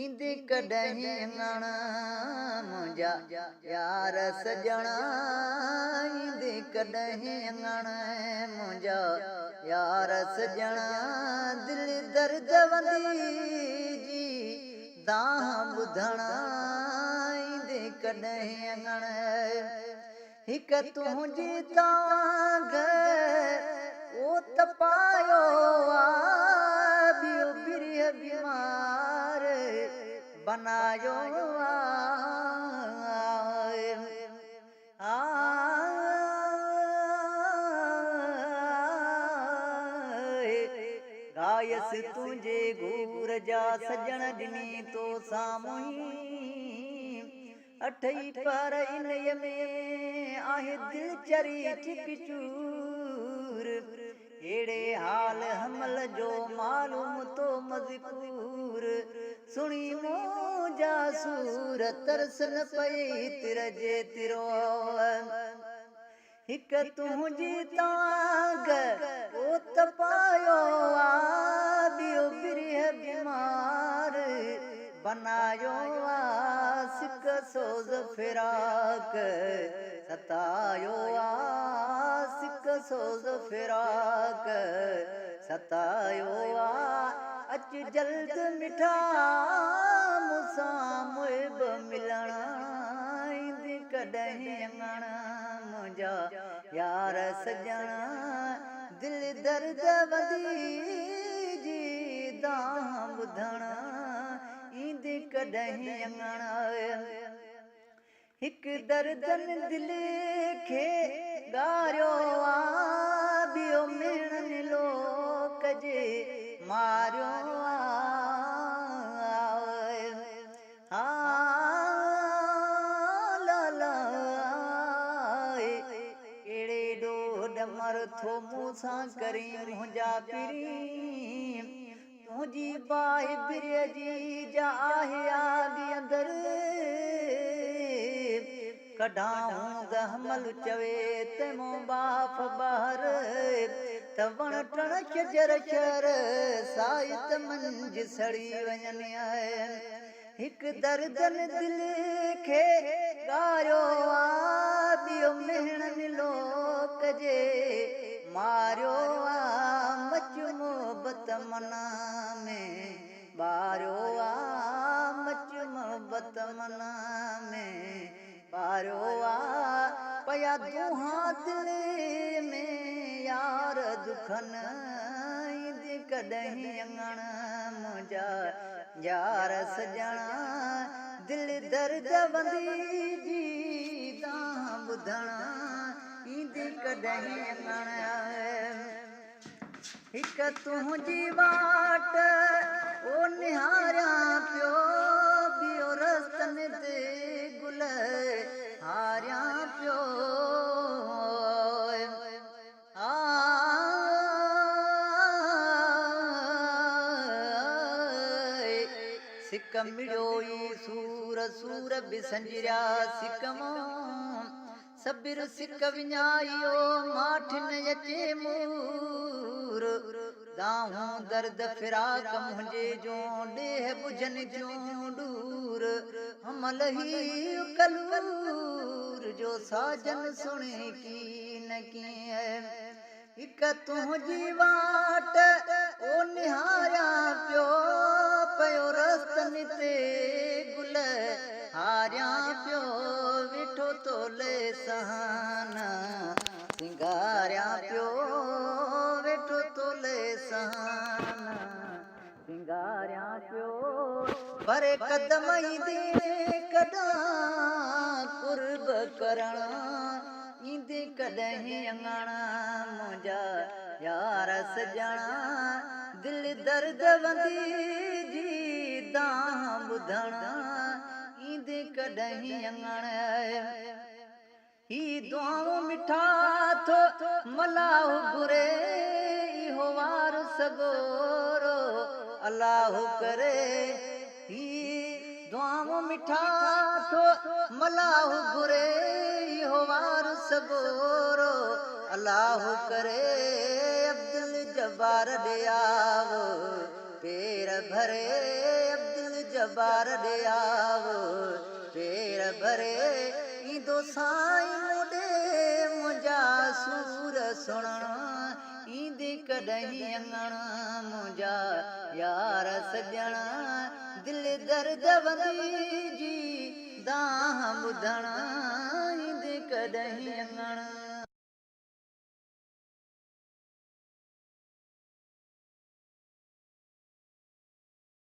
ईंदे कॾहिं अङण मुंहिंजा यार सॼणा ईंदे कॾहिं अङण मुंहिंजा यार सॼणा दिल दर्द वंदी जी दाह ॿुधणा ईंदे कॾहिं अङण हिक तुंहिंजी तांग ओ तपायो ॿियो बिरह बीमार बनायो गायस तुंहिंजे घूर जा सजण ॾिनी तो साम्हूं अठई पर इन्हीअ में आहे दिल चरी चिकचूर अहिड़े हाल हमल जो मालूम तो मज़कूर सुणी मुंहिंजा सूर तरस न पई तिर जे तिरो हिक तुंहिंजी तांग ओ तपायो ॿियो बिरह बीमार बनायो सिक सोज़ फिराक सतायो सिक सोज़ फिराक सतायो अच जल्द मिठा मूंसां मुहिब मिलण ईंदे कॾहिं अङण मुंहिंजा यार सॼणा दिल दर्द वंदी जी दाह ॿुधण ईंदे कॾहिं अङण हिक दर्दन दिल खे ॻारियो ॿियो मिणनि लोक जे मारियो अहिड़े ॾोढ मरथो मूंसां करी मुंहिंजा पिरी तुंहिंजी बाहि बिरह जी जा आहे आॻि अंदरि कढाऊं गहमल चवे त मूं बाफ़ ॿाहिर त वण टण शजर शर साहित मंझ सड़ी वञनि हिक दर्दन दिल खे ॻारियो ॿियो मेहणनि लोक जे मारियो मच मोहबत मना में ॿारियो मच मोहबत मना में ॿारियो पया दुहा दिल में यार दुखनि ईंदे कॾहिं अङण मुंहिंजा यार सॼणा दिल दर्द वंदी जी दाह ॿुधण ईंदे कॾहिं अङण हिक तुंहिंजी वाट ओ निहारियां पियो ॿियो रस्तनि ते गुल हारियां पियो सिक मिड़ियो ई सूर सूर बि संजरिया सिक मां सबिर सिक विञायो माठिन अचे मूर दाहूं दर्द फिराक मुंहिंजे जो ॾेह बुझनि जूं डूर हमल ही कलूर जो साजन सुणे की न कीअं हिक तुंहिंजी वाट ओ निहारियां पियो पयो रस्तनि ते गुल हारियां पियो वेठो तोले सहाना सिंगारियां पियो वेठो तोले सहाना सिंगारियां पियो भरे कदम ई दे कॾां कुर्ब करण ईंदे कॾहिं अङण मुंहिंजा यार सॼणा दिल दर्द वंदी जी दाह ॿुधण ईंदे कॾहिं अङण ही दुआऊं मिठा थो मलाह घुरे इहो वार सगोरो अलाह करे ही दुआऊं मिठा थो मलाह घुरे इहो वार सगोरो अलाह करे अब्दुल जब्बार ॾे आव पेर भरे अब्दुल जबार ॾे आव पेर भरे ईंदो साईं मोॾे मुंहिंजा सूर सुणण ईंदे कॾहिं अङण मुंहिंजा यार सॼण दिलि दर्द वंदी जी दाह ॿुधण ईंदे कॾहिं अङण